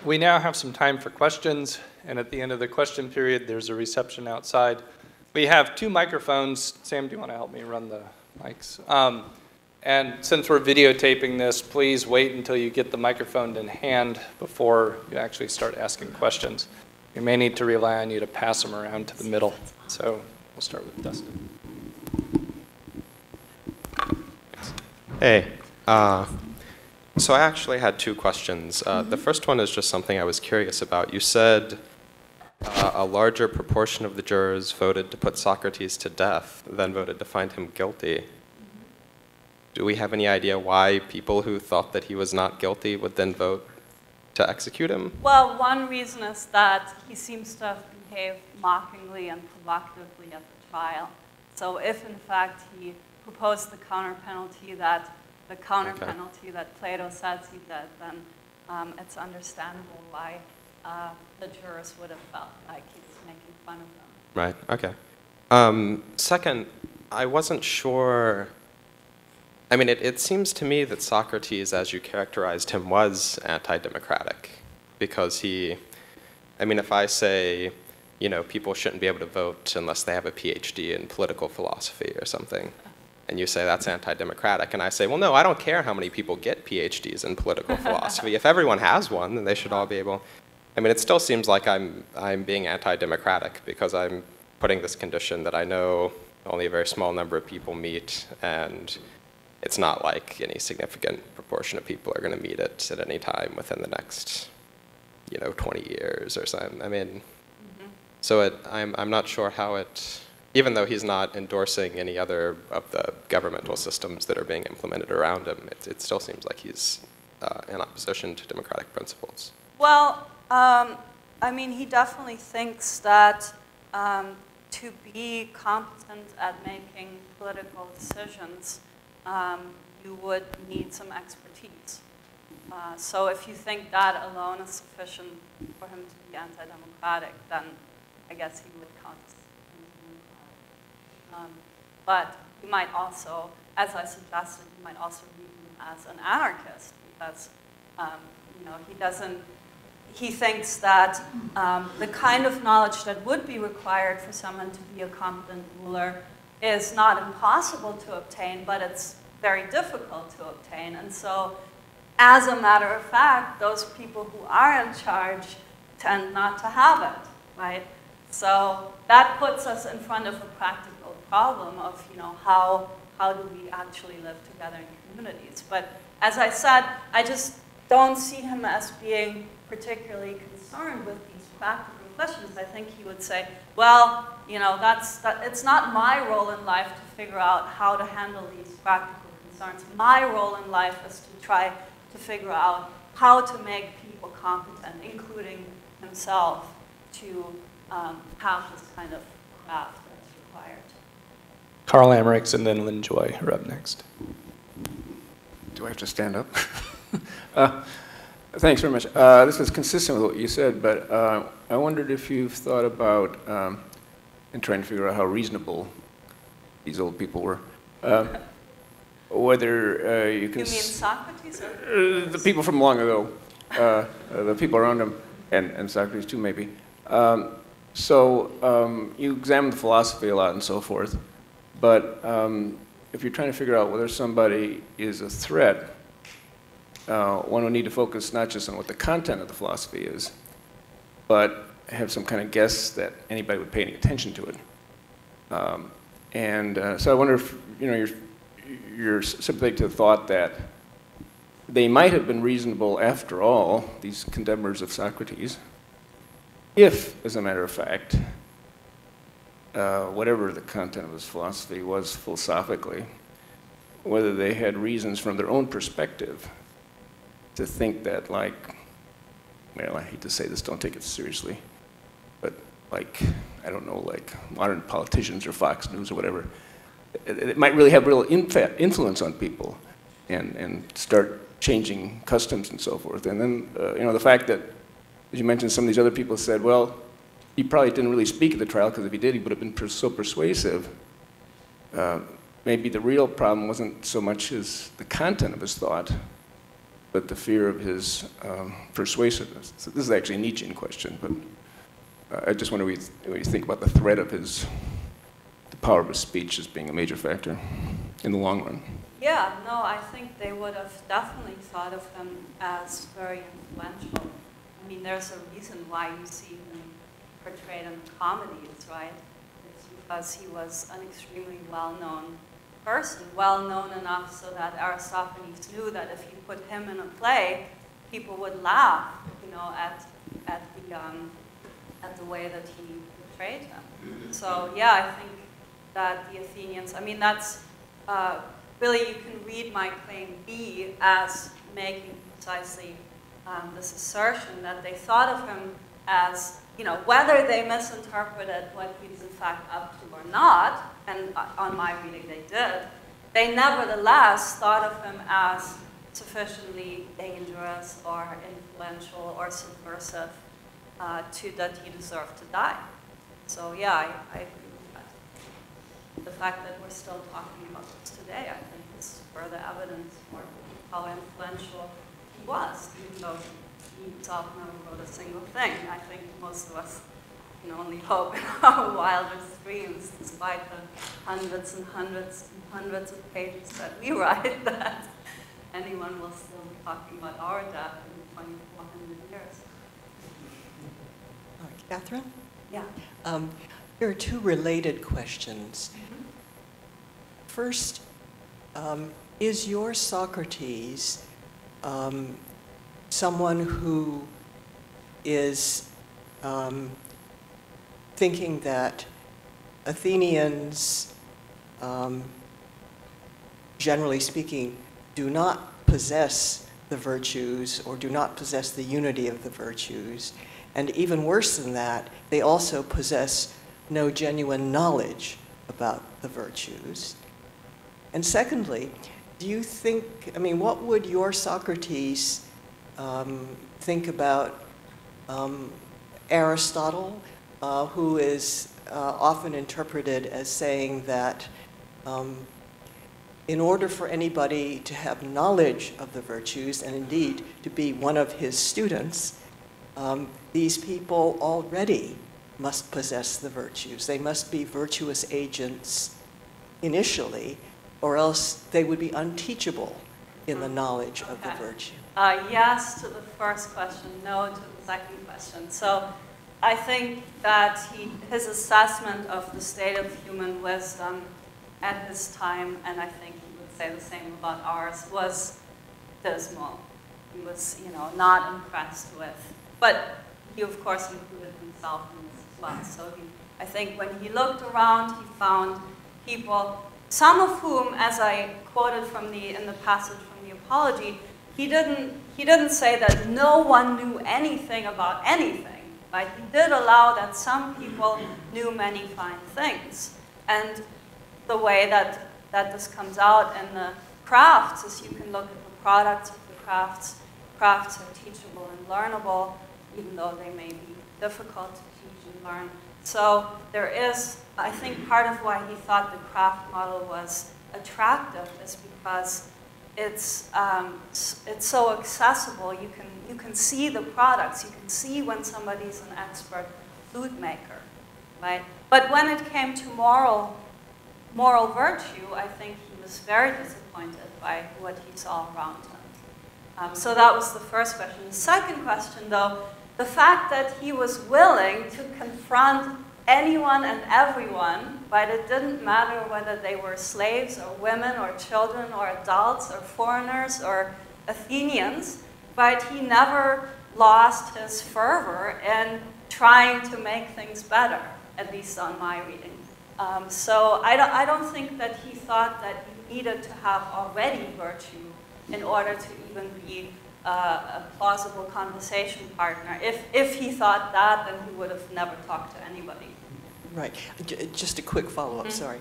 We now have some time for questions, and at the end of the question period, there's a reception outside. We have 2 microphones. Sam, do you want to help me run the mics? And since we're videotaping this, please wait until you get the microphone in hand before you actually start asking questions. We may need to rely on you to pass them around to the middle. So we'll start with Dustin. Hey. So I actually had 2 questions. The first one is just something I was curious about. You said a larger proportion of the jurors voted to put Socrates to death than voted to find him guilty. Do we have any idea why people who thought that he was not guilty would then vote to execute him? Well, one reason is that he seems to have behaved mockingly and provocatively at the trial. So if, in fact, he proposed the counter penalty that Plato says he did, then it's understandable why the jurors would have felt like he was making fun of them. Right, okay. Second, I wasn't sure. I mean, it seems to me that Socrates, as you characterized him, was anti-democratic because if I say, people shouldn't be able to vote unless they have a PhD in political philosophy or something, and you say that's anti-democratic, and I say, well, no, I don't care how many people get PhDs in political philosophy. If everyone has one, then they should all be able. It still seems like I'm being anti-democratic because I'm putting this condition that I know only a very small number of people meet, and it's not like any significant proportion of people are going to meet it at any time within the next, 20 years or something. So I'm not sure how it, even though he's not endorsing any other of the governmental systems that are being implemented around him, it still seems like he's in opposition to democratic principles. Well, he definitely thinks that to be competent at making political decisions, you would need some expertise. So if you think that alone is sufficient for him to be anti-democratic, then I guess he would count as anti-democratic. But you might also, as I suggested, you might also read him as an anarchist because he thinks that the kind of knowledge that would be required for someone to be a competent ruler is not impossible to obtain, but it's very difficult to obtain. And so, as a matter of fact, those people who are in charge tend not to have it, right? So that puts us in front of a practical problem of, how do we actually live together in communities? But as I said, I just don't see him as being particularly concerned with these practical questions. I think he would say, well, it's not my role in life to figure out how to handle these practical concerns. My role in life is to try to figure out how to make people competent, including himself, to have this kind of craft that's required. Carl Americks and then Lynn Joy are up next. Do I have to stand up? Thanks very much. This is consistent with what you said, but I wondered if you've thought about, in trying to figure out how reasonable these old people were, whether you can... You mean Socrates? Or the people from long ago, the people around him, and Socrates too, maybe. You examine the philosophy a lot and so forth, but if you're trying to figure out whether somebody is a threat, one would need to focus not just on what the content of the philosophy is, but have some kind of guess that anybody would pay any attention to it. So I wonder if you're sympathetic to the thought that they might have been reasonable after all, these condemners of Socrates, if, as a matter of fact, whatever the content of his philosophy was philosophically, whether they had reasons from their own perspective to think that, I hate to say this, don't take it seriously, but I don't know, modern politicians or Fox News or whatever, it might really have real influence on people and start changing customs and so forth. And then, the fact that, as you mentioned, some of these other people said, well, he probably didn't really speak at the trial, because if he did, he would have been so persuasive. Maybe the real problem wasn't so much the content of his thought, but the fear of his persuasiveness. So this is actually a Nietzschean question, but I just wonder what you think about the threat of the power of his speech as being a major factor in the long run. Yeah, no, I think they would have definitely thought of him as very influential. I mean, there's a reason why you see him portrayed in comedies, right? It's because he was an extremely well-known person, well-known enough so that Aristophanes knew that if you put him in a play, people would laugh, you know, at the way that he portrayed him. So yeah, I think that the Athenians, I mean, that's really, you can read my claim B as making precisely this assertion that they thought of him as, you know, whether they misinterpreted what he was in fact up to or not, and on my reading they did, they nevertheless thought of him as sufficiently dangerous or influential or subversive that he deserved to die. So yeah, I agree with that. The fact that we're still talking about this today, I think, is further evidence for how influential he was, even though he himself never wrote a single thing. I think most of us can only hope in our wildest dreams, despite the hundreds and hundreds and hundreds of pages that we write, that anyone will still be talking about our death in 2,400 years. Kathrin? Yeah. There are two related questions. First, is your Socrates someone who is thinking that Athenians, generally speaking, do not possess the virtues or do not possess the unity of the virtues, and even worse than that, they also possess no genuine knowledge about the virtues? And secondly, do you think, I mean, what would your Socrates think about Aristotle, who is often interpreted as saying that in order for anybody to have knowledge of the virtues, and indeed to be one of his students, these people already must possess the virtues. They must be virtuous agents initially, or else they would be unteachable in the knowledge of the virtue. Yes to the first question, no to the second question. So I think that his assessment of the state of human wisdom at his time, and I think he would say the same about ours, was dismal. He was, you know, not impressed with. But he, of course, included himself in this as well. So I think when he looked around, he found people, some of whom, as I quoted in the passage from the Apology, he didn't say that no one knew anything about anything. Right? He did allow that some people knew many fine things. And the way that this comes out in the crafts is you can look at the products of the crafts. Crafts are teachable and learnable, even though they may be difficult to teach and learn. So there is, I think part of why he thought the craft model was attractive is because it's so accessible. You can see the products. You can see when somebody's an expert flute maker, right? But when it came to moral virtue, I think he was very disappointed by what he saw around him. So that was the first question. The second question, though, the fact that he was willing to confront anyone and everyone, right? It didn't matter whether they were slaves or women or children or adults or foreigners or Athenians, but he never lost his fervor in trying to make things better, at least on my reading. So I don't think that he thought that you needed to have already virtue in order to even be a plausible conversation partner. If he thought that, then he would have never talked to anybody. Right. Just a quick follow-up, sorry.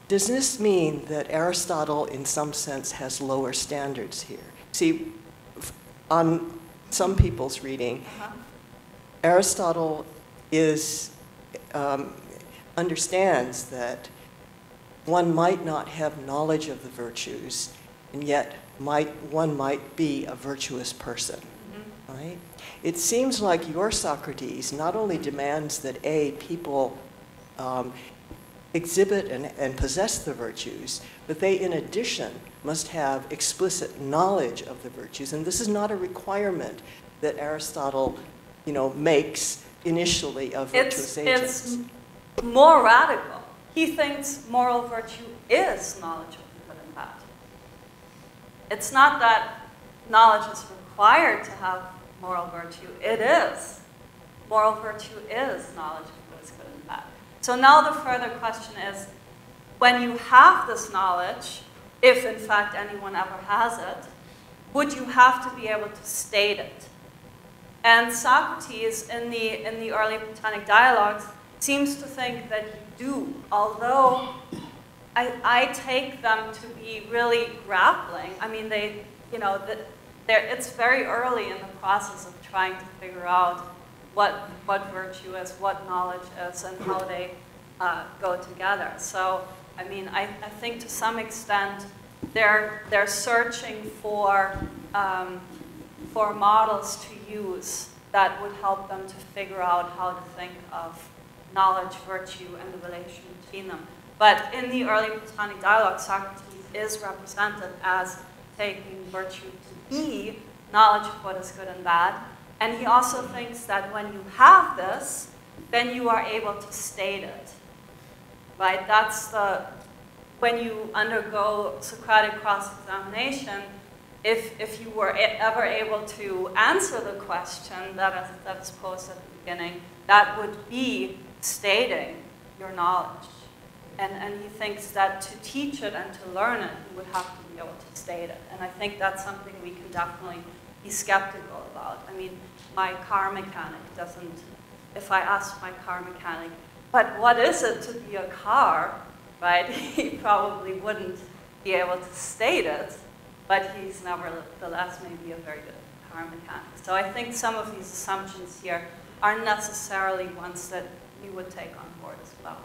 Does this mean that Aristotle, in some sense, has lower standards here? See, on some people's reading, Aristotle understands that one might not have knowledge of the virtues and yet one might be a virtuous person, right? It seems like your Socrates not only demands that people exhibit and possess the virtues, but they, in addition, must have explicit knowledge of the virtues. And this is not a requirement that Aristotle, makes initially of virtuous agents. It's more radical. He thinks moral virtue is knowledge of the good and bad. It's not that knowledge is required to have moral virtue. It is. Moral virtue is knowledge of what is good and bad. So now the further question is, when you have this knowledge, if in fact anyone ever has it, would you have to be able to state it? And Socrates, in the early Platonic dialogues, seems to think that you do, although I take them to be really grappling. I mean, it's very early in the process of trying to figure out what virtue is, what knowledge is, and how they go together. So, I mean, I think to some extent they're searching for models to use that would help them to figure out how to think of knowledge, virtue, and the relation between them. But in the early Platonic dialogue, Socrates is represented as taking virtue to be knowledge of what is good and bad. And he also thinks that when you have this, then you are able to state it. Right? That's when you undergo Socratic cross-examination, if you were ever able to answer the question that is posed at the beginning, that would be stating your knowledge. And he thinks that to teach it and to learn it, you would have to be able to state it. And I think that's something we can definitely be skeptical about. I mean, my car mechanic doesn't, if I ask my car mechanic, but what is it to be a car, right? He probably wouldn't be able to state it, but he's nevertheless maybe a very good car mechanic. So I think some of these assumptions here are necessarily ones that we would take on board as well.